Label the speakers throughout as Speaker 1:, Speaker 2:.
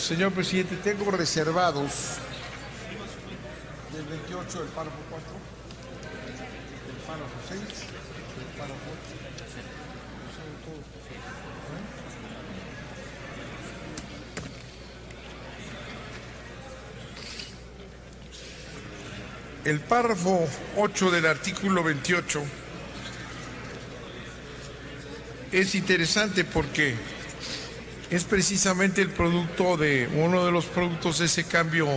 Speaker 1: señor presidente, tengo reservados del 28 del párrafo 4, del párrafo 6, del párrafo 8. El párrafo 8 del artículo 28 es interesante porque es precisamente el producto de uno de los productos de ese cambio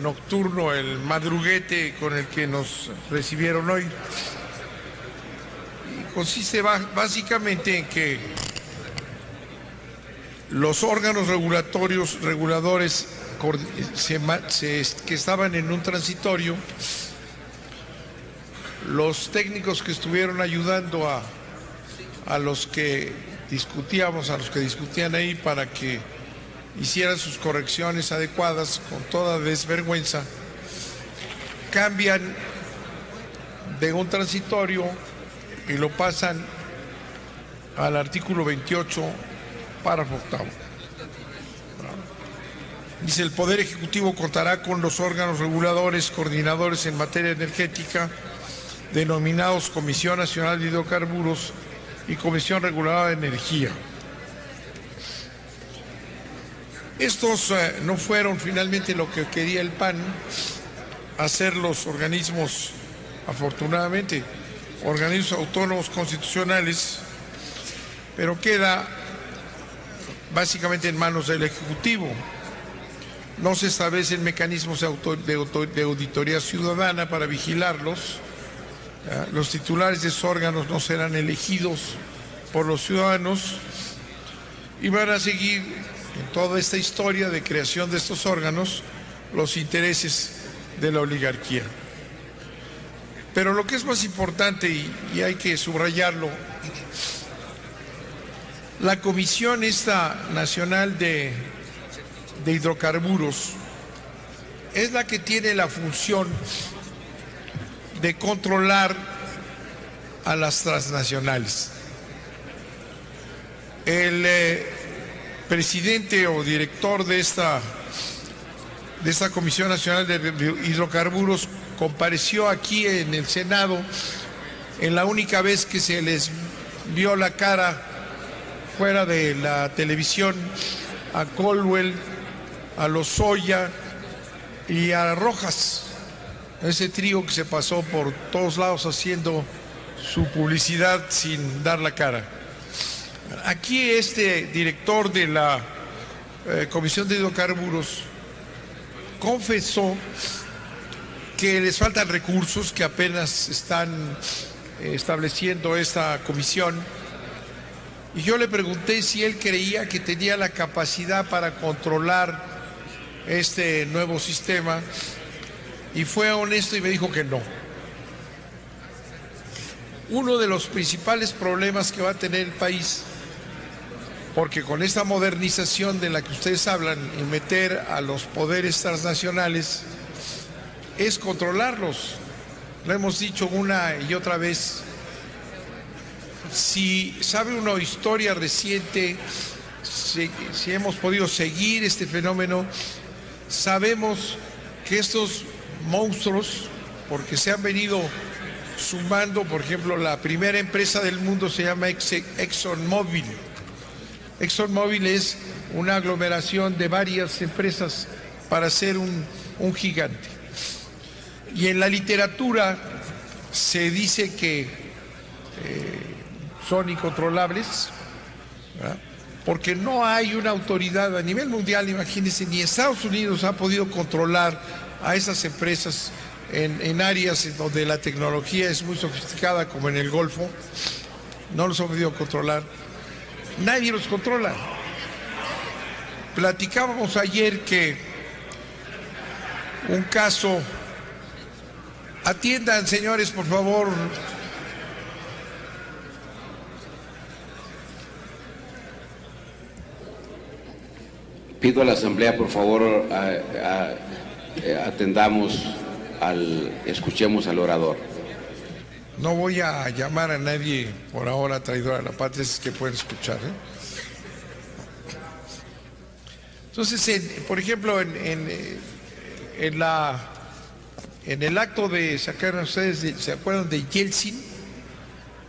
Speaker 1: nocturno, el madruguete con el que nos recibieron hoy. Y consiste básicamente en que los órganos reguladores que estaban en un transitorio, los técnicos que estuvieron ayudando a los que discutían ahí para que hicieran sus correcciones adecuadas con toda desvergüenza, cambian de un transitorio y lo pasan al artículo 28, párrafo octavo. Dice: el Poder Ejecutivo contará con los órganos reguladores, coordinadores en materia energética, denominados Comisión Nacional de Hidrocarburos y Comisión Reguladora de Energía. Estos no fueron finalmente lo que quería el PAN, hacer los organismos, afortunadamente, organismos autónomos constitucionales, pero queda básicamente en manos del Ejecutivo. No se establecen mecanismos de auditoría ciudadana para vigilarlos. Los titulares de esos órganos no serán elegidos por los ciudadanos y van a seguir en toda esta historia de creación de estos órganos los intereses de la oligarquía. Pero lo que es más importante, y hay que subrayarlo, la Comisión Nacional de Hidrocarburos es la que tiene la función de controlar a las transnacionales. El presidente o director de esta Comisión Nacional de Hidrocarburos compareció aquí en el Senado en la única vez que se les vio la cara fuera de la televisión a Colwell, a Lozoya y a Rojas, ese trío que se pasó por todos lados haciendo su publicidad sin dar la cara. Aquí este director de la Comisión de Hidrocarburos confesó que les faltan recursos, que apenas están estableciendo esta comisión, y yo le pregunté si él creía que tenía la capacidad para controlar este nuevo sistema, y fue honesto y me dijo que no. Uno de los principales problemas que va a tener el país, porque con esta modernización de la que ustedes hablan y meter a los poderes transnacionales, es controlarlos. Lo hemos dicho una y otra vez. Si sabe una historia reciente, si hemos podido seguir este fenómeno, sabemos que estos monstruos, porque se han venido sumando, por ejemplo, la primera empresa del mundo se llama ExxonMobil. ExxonMobil es una aglomeración de varias empresas para hacer un gigante. Y en la literatura se dice que son incontrolables, ¿verdad? Porque no hay una autoridad a nivel mundial, imagínense, ni Estados Unidos ha podido controlar a esas empresas en áreas en donde la tecnología es muy sofisticada, como en el Golfo. No los ha podido controlar. Nadie los controla. Platicábamos ayer que un caso... Atiendan, señores, por favor.
Speaker 2: Pido a la Asamblea, por favor, escuchemos al orador.
Speaker 1: No voy a llamar a nadie por ahora traidor a la patria, es que pueden escuchar, Entonces, por ejemplo, en el acto de sacar, ustedes se acuerdan de Yeltsin,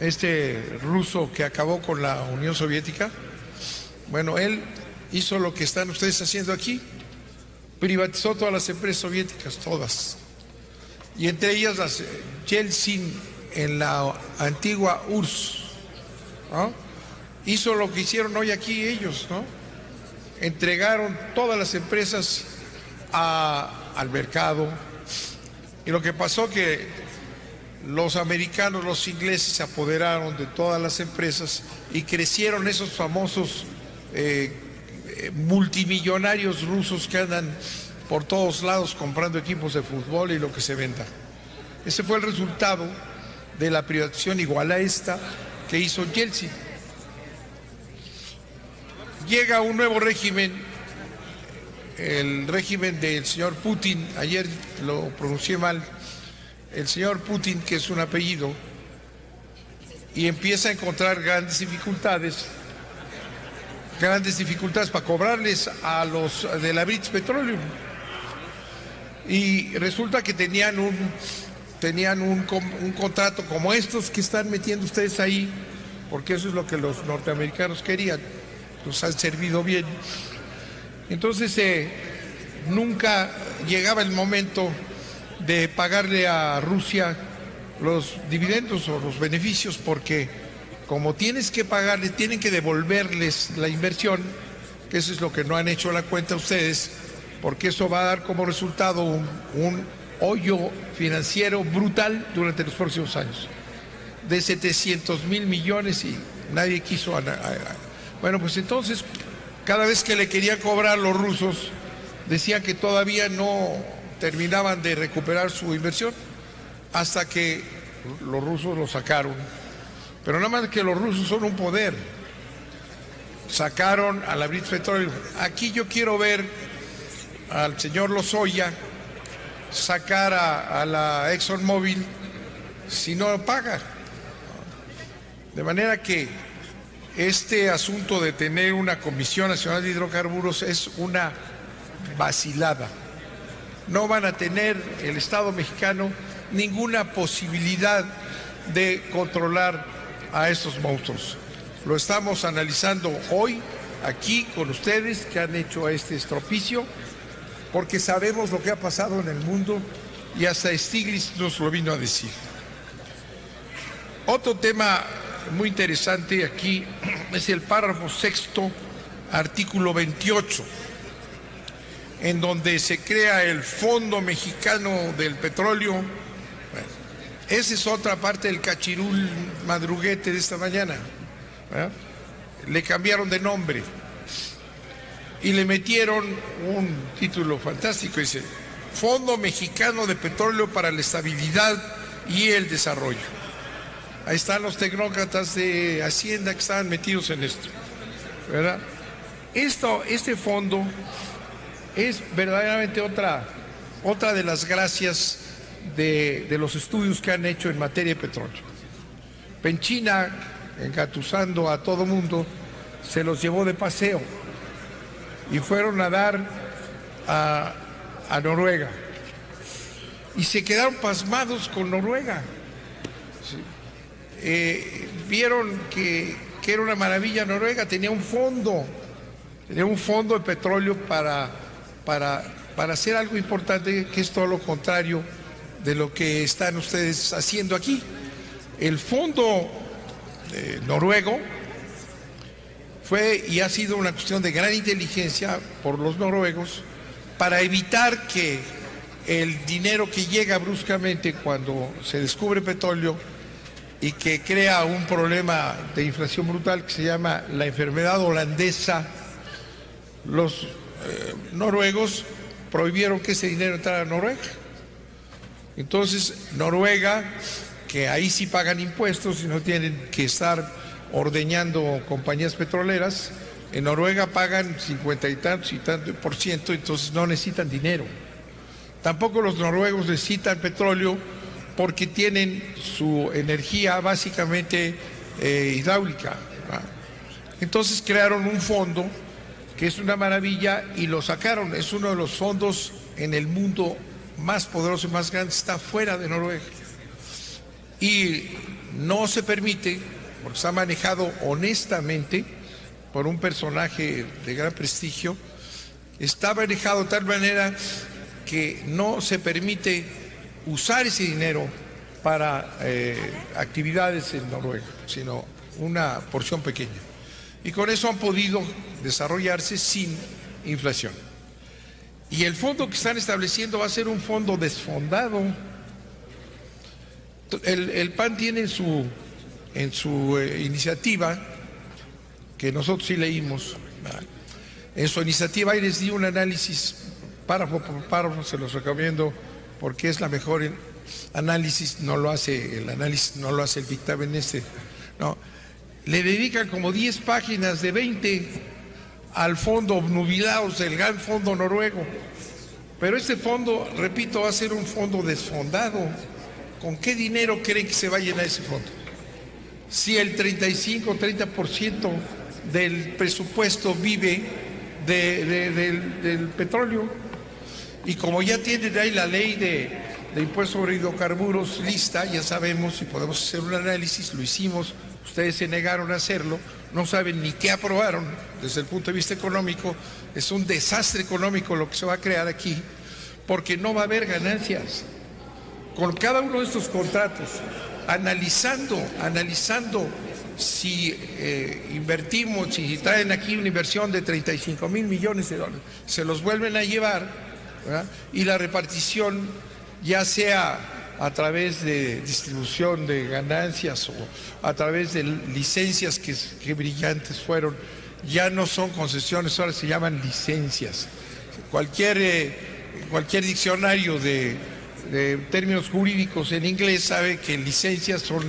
Speaker 1: este ruso que acabó con la Unión Soviética. Bueno, él hizo lo que están ustedes haciendo aquí, privatizó todas las empresas soviéticas, todas, y entre ellas las Yeltsin en la antigua URSS, ¿no? Hizo lo que hicieron hoy aquí ellos, ¿no? Entregaron todas las empresas al mercado, y lo que pasó que los americanos, los ingleses se apoderaron de todas las empresas y crecieron esos famosos multimillonarios rusos que andan por todos lados comprando equipos de fútbol y lo que se venda. Ese fue el resultado de la privatización igual a esta que hizo Yeltsin. Llega un nuevo régimen, el régimen del señor Putin, ayer lo pronuncié mal, el señor Putin, que es un apellido, y empieza a encontrar grandes dificultades para cobrarles a los de la British Petroleum. Y resulta que tenían un contrato como estos que están metiendo ustedes ahí, porque eso es lo que los norteamericanos querían, los han servido bien. Entonces nunca llegaba el momento de pagarle a Rusia los dividendos o los beneficios, porque como tienes que pagarle, tienen que devolverles la inversión, que eso es lo que no han hecho la cuenta ustedes, porque eso va a dar como resultado un hoyo financiero brutal durante los próximos años, de 700,000 millones, y nadie quiso. Bueno, pues entonces, cada vez que le querían cobrar los rusos, decían que todavía no terminaban de recuperar su inversión, hasta que los rusos lo sacaron. Pero nada más que los rusos son un poder. Sacaron a la British Petroleum. Aquí yo quiero ver al señor Lozoya sacar a la ExxonMobil si no paga. De manera que este asunto de tener una Comisión Nacional de Hidrocarburos es una vacilada. No van a tener el Estado mexicano ninguna posibilidad de controlar a estos monstruos. Lo estamos analizando hoy aquí con ustedes que han hecho este estropicio, porque sabemos lo que ha pasado en el mundo y hasta Stiglitz nos lo vino a decir. Otro tema muy interesante aquí es el párrafo 6º, artículo 28, en donde se crea el Fondo Mexicano del Petróleo. Bueno, esa es otra parte del cachirul madruguete de esta mañana, ¿verdad? Le cambiaron de nombre y le metieron un título fantástico, dice Fondo Mexicano de Petróleo para la Estabilidad y el Desarrollo. Ahí están los tecnócratas de Hacienda que estaban metidos en esto, ¿verdad? Este fondo es verdaderamente otra de las gracias de los estudios que han hecho en materia de petróleo. Penchina, engatusando a todo mundo, se los llevó de paseo y fueron a dar a Noruega y se quedaron pasmados con Noruega. Vieron que era una maravilla Noruega, tenía un fondo de petróleo para hacer algo importante, que es todo lo contrario de lo que están ustedes haciendo aquí. El fondo noruego fue y ha sido una cuestión de gran inteligencia por los noruegos para evitar que el dinero que llega bruscamente cuando se descubre petróleo y que crea un problema de inflación brutal que se llama la enfermedad holandesa, los noruegos prohibieron que ese dinero entrara a Noruega. Entonces, Noruega, que ahí sí pagan impuestos y no tienen que estar ordeñando compañías petroleras, en Noruega pagan 50 y tantos por ciento, entonces no necesitan dinero. Tampoco los noruegos necesitan petróleo porque tienen su energía básicamente hidráulica, ¿verdad? Entonces crearon un fondo que es una maravilla, y lo sacaron. Es uno de los fondos en el mundo más poderoso y más grande, está fuera de Noruega. Y no se permite, porque está manejado honestamente por un personaje de gran prestigio, está manejado de tal manera que no se permite usar ese dinero para actividades en Noruega, sino una porción pequeña. Y con eso han podido desarrollarse sin inflación. Y el fondo que están estableciendo va a ser un fondo desfondado. El PAN tiene en su iniciativa, que nosotros sí leímos, en su iniciativa ahí les di un análisis párrafo por párrafo, se los recomiendo porque es la mejor análisis, no lo hace el dictamen no. Le dedican como 10 páginas de 20 al fondo obnubilados, el gran fondo noruego. Pero este fondo, repito, va a ser un fondo desfondado. ¿Con qué dinero creen que se va a llenar ese fondo? Si el 35-30% del presupuesto vive del petróleo, y como ya tienen ahí la ley de impuesto sobre hidrocarburos lista, ya sabemos y podemos hacer un análisis, lo hicimos, ustedes se negaron a hacerlo, no saben ni qué aprobaron desde el punto de vista económico, es un desastre económico lo que se va a crear aquí, porque no va a haber ganancias. Con cada uno de estos contratos, analizando si invertimos, si traen aquí una inversión de 35,000 millones de dólares, se los vuelven a llevar, ¿verdad? Y la repartición, ya sea a través de distribución de ganancias o a través de licencias que brillantes fueron, ya no son concesiones, ahora se llaman licencias. Cualquier diccionario de términos jurídicos en inglés sabe que licencias son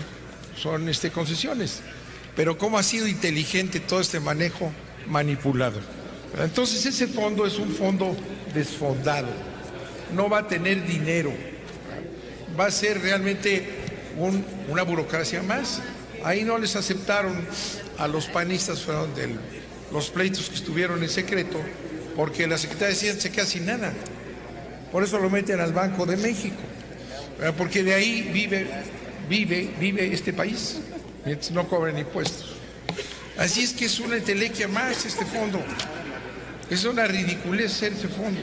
Speaker 1: concesiones. Pero cómo ha sido inteligente todo este manejo manipulado. Entonces ese fondo es un fondo desfondado, no va a tener dinero, va a ser realmente una burocracia más. Ahí no les aceptaron a los panistas, fueron de los pleitos que estuvieron en secreto, porque la Secretaría de Hacienda se queda sin nada. Por eso lo meten al Banco de México, porque de ahí vive este país, no cobran impuestos. Así es que es una entelequia más este fondo, es una ridiculez ser ese fondo.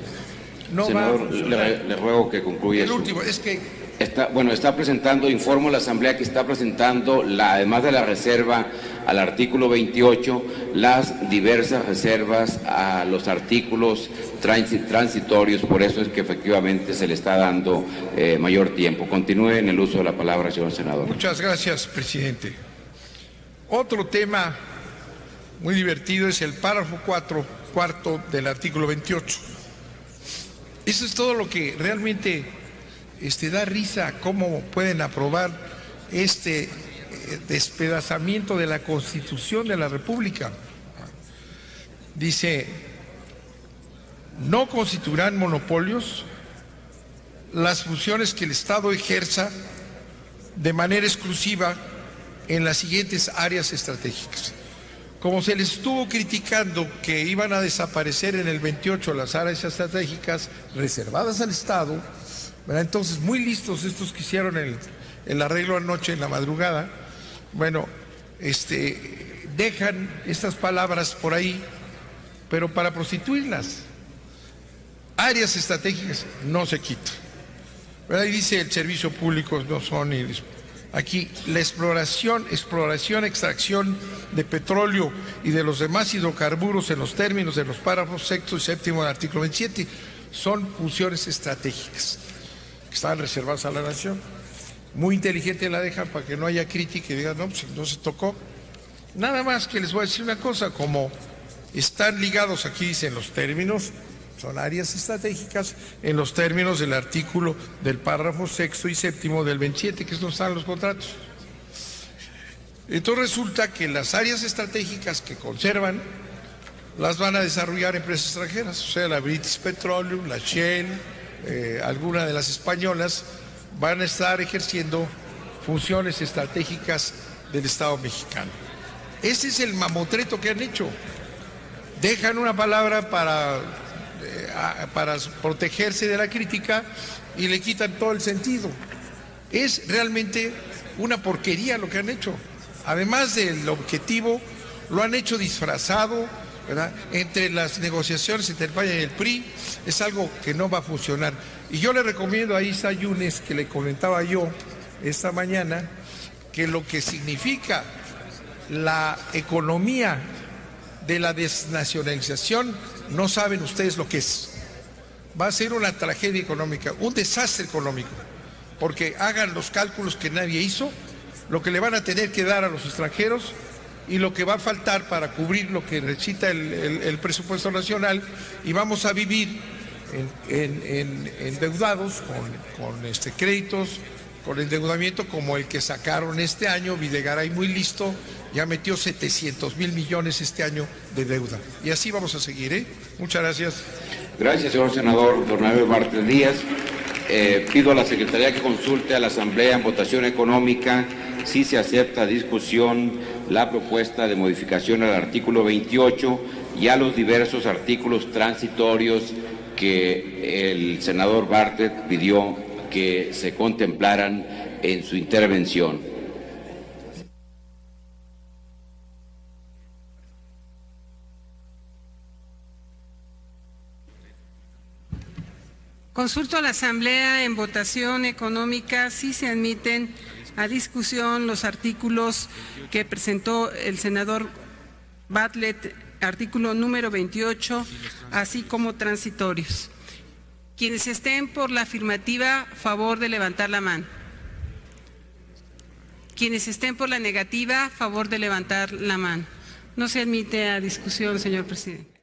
Speaker 1: No
Speaker 2: Senador,
Speaker 1: va a funcionar.
Speaker 2: le ruego que concluya.
Speaker 1: El último, es que
Speaker 2: Está presentando, informo a la Asamblea que está presentando, además de la reserva al artículo 28, las diversas reservas a los artículos transitorios, por eso es que efectivamente se le está dando mayor tiempo. Continúe en el uso de la palabra, señor senador.
Speaker 1: Muchas gracias, presidente. Otro tema muy divertido es el párrafo cuarto del artículo 28. Eso es todo lo que realmente da risa, cómo pueden aprobar este despedazamiento de la Constitución de la República. Dice, no constituirán monopolios las funciones que el Estado ejerza de manera exclusiva en las siguientes áreas estratégicas. Como se les estuvo criticando que iban a desaparecer en el 28 las áreas estratégicas reservadas al Estado, ¿verdad? Entonces, muy listos estos que hicieron el arreglo anoche en la madrugada, bueno, dejan estas palabras por ahí, pero para prostituirlas. Áreas estratégicas no se quita, ¿verdad? Y dice el servicio público no son aquí la exploración, extracción de petróleo y de los demás hidrocarburos en los términos de los párrafos sexto y séptimo del artículo 27 son funciones estratégicas que están reservadas a la nación. Muy inteligente la dejan para que no haya crítica y digan, no, pues no se tocó. Nada más que les voy a decir una cosa, como están ligados aquí, dicen los términos, son áreas estratégicas en los términos del artículo del párrafo sexto y séptimo del 27, que es donde están los contratos. Entonces resulta que las áreas estratégicas que conservan las van a desarrollar empresas extranjeras, o sea, la British Petroleum, la Shell, alguna de las españolas van a estar ejerciendo funciones estratégicas del Estado mexicano. Ese es el mamotreto que han hecho. dejan una palabra para protegerse de la crítica y le quitan todo el sentido. Es realmente una porquería lo que han hecho. Además del objetivo, lo han hecho disfrazado, ¿verdad? Entre las negociaciones entre el PAN y el PRI, es algo que no va a funcionar. Y yo le recomiendo a Isa Yunes, que le comentaba yo esta mañana, que lo que significa la economía de la desnacionalización, no saben ustedes lo que es. Va a ser una tragedia económica, un desastre económico, porque hagan los cálculos que nadie hizo, lo que le van a tener que dar a los extranjeros y lo que va a faltar para cubrir lo que necesita el presupuesto nacional, y vamos a vivir endeudados con créditos, con endeudamiento como el que sacaron este año. Videgaray, muy listo, ya metió 700,000 millones este año de deuda. Y así vamos a seguir, ¿eh? Muchas gracias.
Speaker 2: Gracias, señor senador Bernabé Bartlett Díaz. Pido a la Secretaría que consulte a la Asamblea en votación económica si se acepta a discusión la propuesta de modificación al artículo 28 y a los diversos artículos transitorios que el senador Bartlett pidió que se contemplaran en su intervención.
Speaker 3: Consulto a la Asamblea en votación económica si se admiten a discusión los artículos que presentó el senador Bartlett, artículo número 28, así como transitorios. Quienes estén por la afirmativa, favor de levantar la mano. Quienes estén por la negativa, favor de levantar la mano. No se admite a discusión, señor presidente.